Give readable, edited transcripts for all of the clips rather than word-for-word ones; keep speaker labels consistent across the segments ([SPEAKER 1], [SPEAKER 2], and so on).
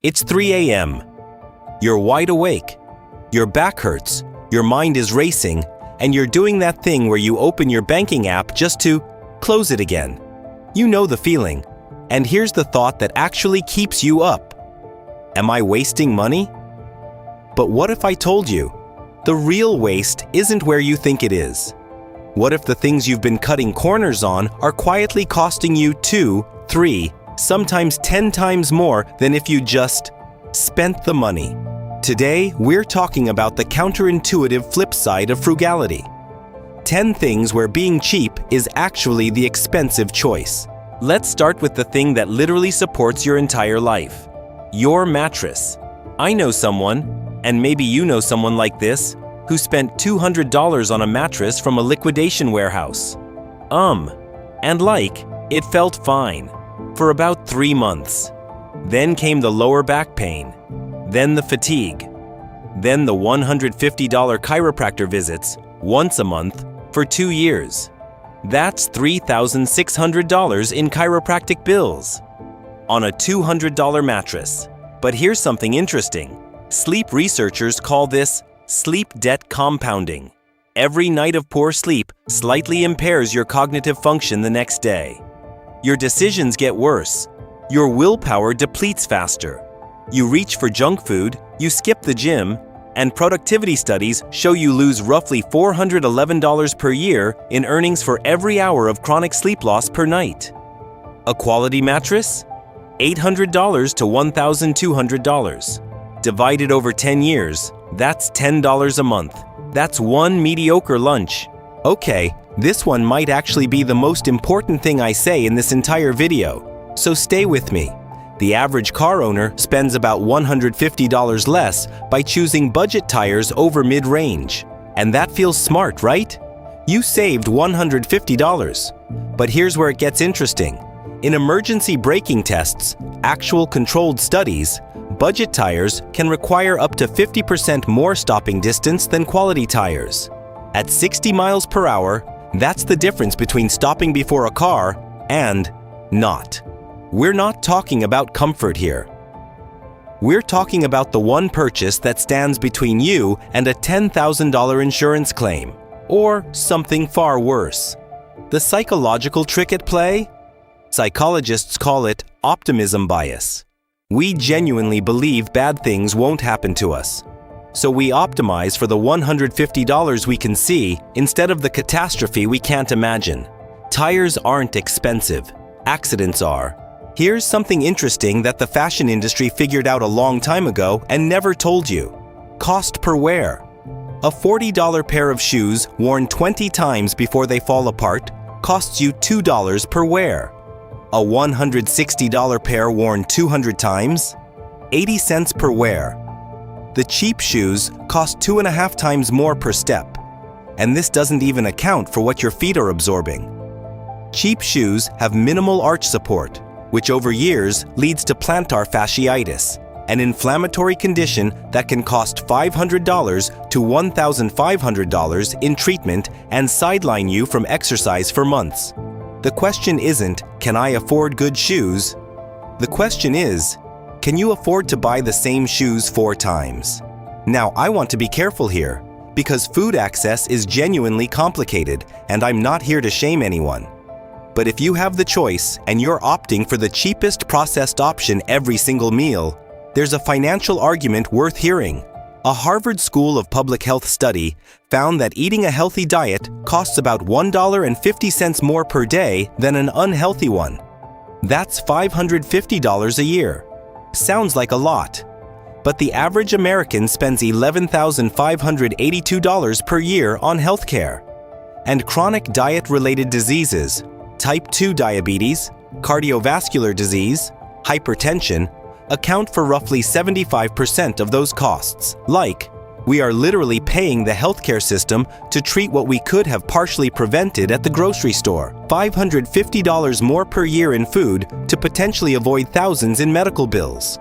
[SPEAKER 1] It's 3 a.m. You're wide awake. Your back hurts, your mind is racing, and you're doing that thing where you open your banking app just to close it again. You know the feeling. And here's the thought that actually keeps you up. Am I wasting money? But what if I told you, the real waste isn't where you think it is? What if the things you've been cutting corners on are quietly costing you 2, 3, sometimes 10 times more than if you just spent the money? Today, we're talking about the counterintuitive flip side of frugality. 10 things where being cheap is actually the expensive choice. Let's start with the thing that literally supports your entire life. Your mattress. I know someone, and maybe you know someone like this, who spent $200 on a mattress from a liquidation warehouse. And it felt fine for about 3 months. Then came the lower back pain, then the fatigue, then the $150 chiropractor visits once a month for 2 years. That's $3,600 in chiropractic bills on a $200 mattress. But here's something interesting. Sleep researchers call this sleep debt compounding. Every night of poor sleep slightly impairs your cognitive function the next day. Your decisions get worse. Your willpower depletes faster. You reach for junk food, you skip the gym, and productivity studies show you lose roughly $411 per year in earnings for every hour of chronic sleep loss per night. A quality mattress? $800 to $1,200. Divided over 10 years, that's $10 a month. That's one mediocre lunch. Okay, this one might actually be the most important thing I say in this entire video, so stay with me. The average car owner spends about $150 less by choosing budget tires over mid-range. And that feels smart, right? You saved $150. But here's where it gets interesting. In emergency braking tests, actual controlled studies, budget tires can require up to 50% more stopping distance than quality tires. At 60 miles per hour, that's the difference between stopping before a car and not. We're not talking about comfort here. We're talking about the one purchase that stands between you and a $10,000 insurance claim, or something far worse. The psychological trick at play? Psychologists call it optimism bias. We genuinely believe bad things won't happen to us. So we optimize for the $150 we can see instead of the catastrophe we can't imagine. Tires aren't expensive. Accidents are. Here's something interesting that the fashion industry figured out a long time ago and never told you. Cost per wear. A $40 pair of shoes worn 20 times before they fall apart costs you $2 per wear. A $160 pair worn 200 times? 80 cents per wear. The cheap shoes cost 2.5 times more per step. And this doesn't even account for what your feet are absorbing. Cheap shoes have minimal arch support, which over years leads to plantar fasciitis, an inflammatory condition that can cost $500 to $1,500 in treatment and sideline you from exercise for months. The question isn't, can I afford good shoes? The question is, can you afford to buy the same shoes 4 times? Now, I want to be careful here, because food access is genuinely complicated, and I'm not here to shame anyone. But if you have the choice and you're opting for the cheapest processed option every single meal, there's a financial argument worth hearing. A Harvard School of Public Health study found that eating a healthy diet costs about $1.50 more per day than an unhealthy one. That's $550 a year. Sounds like a lot. But the average American spends $11,582 per year on healthcare. And chronic diet-related diseases, type 2 diabetes, cardiovascular disease, hypertension, account for roughly 75% of those costs. Like, we are literally paying the healthcare system to treat what we could have partially prevented at the grocery store. $550 more per year in food to potentially avoid thousands in medical bills.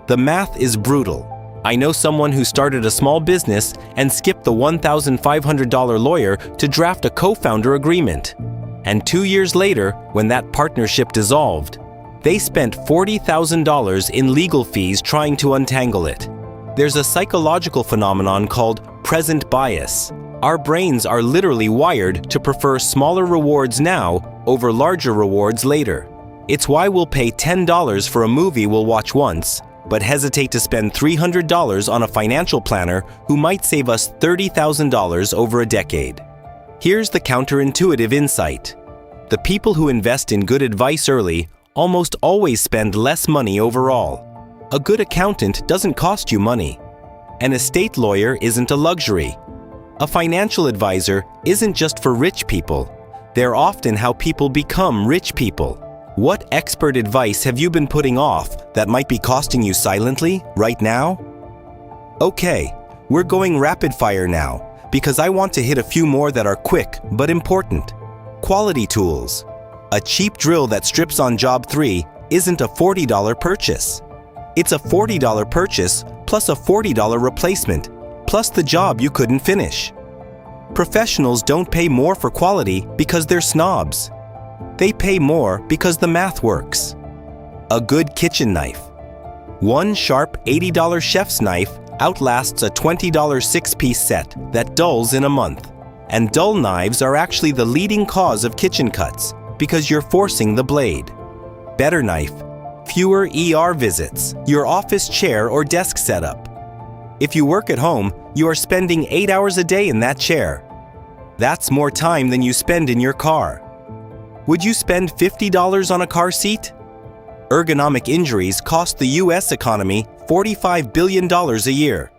[SPEAKER 1] The math is brutal. I know someone who started a small business and skipped the $1,500 lawyer to draft a co-founder agreement. And 2 years later, when that partnership dissolved, They spent $40,000 in legal fees trying to untangle it. There's a psychological phenomenon called present bias. Our brains are literally wired to prefer smaller rewards now over larger rewards later. It's why we'll pay $10 for a movie we'll watch once, but hesitate to spend $300 on a financial planner who might save us $30,000 over a decade. Here's the counterintuitive insight. The people who invest in good advice early almost always spend less money overall. A good accountant doesn't cost you money. An estate lawyer isn't a luxury. A financial advisor isn't just for rich people. They're often how people become rich people. What expert advice have you been putting off that might be costing you silently right now? Okay, we're going rapid fire now because I want to hit a few more that are quick but important. Quality tools. A cheap drill that strips on job 3 isn't a $40 purchase. It's a $40 purchase plus a $40 replacement, plus the job you couldn't finish. Professionals don't pay more for quality because they're snobs. They pay more because the math works. A good kitchen knife. One sharp $80 chef's knife outlasts a $20 six-piece set that dulls in a month. And dull knives are actually the leading cause of kitchen cuts because you're forcing the blade. Better knife. Fewer ER visits, your office chair or desk setup. If you work at home, you are spending 8 hours a day in that chair. That's more time than you spend in your car. Would you spend $50 on a car seat? Ergonomic injuries cost the US economy $45 billion a year.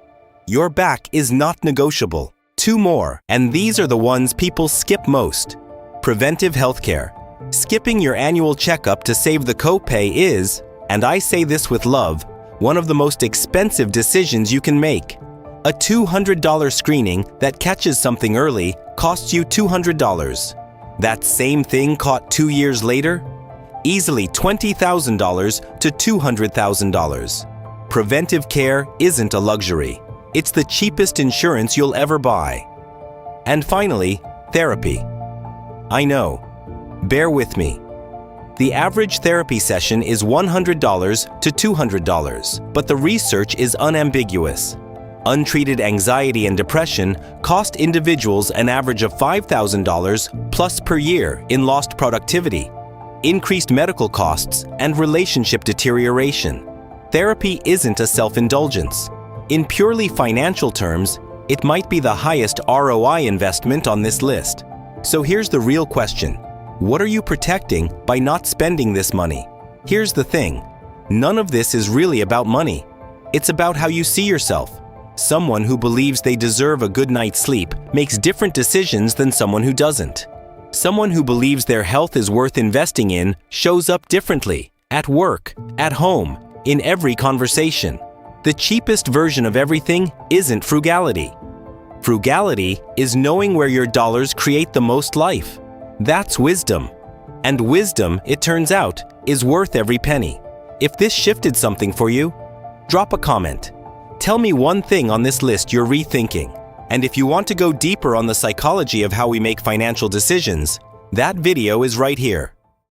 [SPEAKER 1] Your back is not negotiable. 2 more, and these are the ones people skip most. Preventive healthcare. Skipping your annual checkup to save the copay is, and I say this with love, one of the most expensive decisions you can make. A $200 screening that catches something early costs you $200. That same thing caught 2 years later? Easily $20,000 to $200,000. Preventive care isn't a luxury. It's the cheapest insurance you'll ever buy. And finally, therapy. I know. Bear with me. The average therapy session is $100 to $200, but the research is unambiguous. Untreated anxiety and depression cost individuals an average of $5,000 plus per year in lost productivity, increased medical costs, and relationship deterioration. Therapy isn't a self-indulgence. In purely financial terms, it might be the highest ROI investment on this list. So here's the real question. What are you protecting by not spending this money? Here's the thing. None of this is really about money. It's about how you see yourself. Someone who believes they deserve a good night's sleep makes different decisions than someone who doesn't. Someone who believes their health is worth investing in shows up differently, at work, at home, in every conversation. The cheapest version of everything isn't frugality. Frugality is knowing where your dollars create the most life. That's wisdom. And wisdom, it turns out, is worth every penny. If this shifted something for you, drop a comment. Tell me one thing on this list you're rethinking. And if you want to go deeper on the psychology of how we make financial decisions, that video is right here.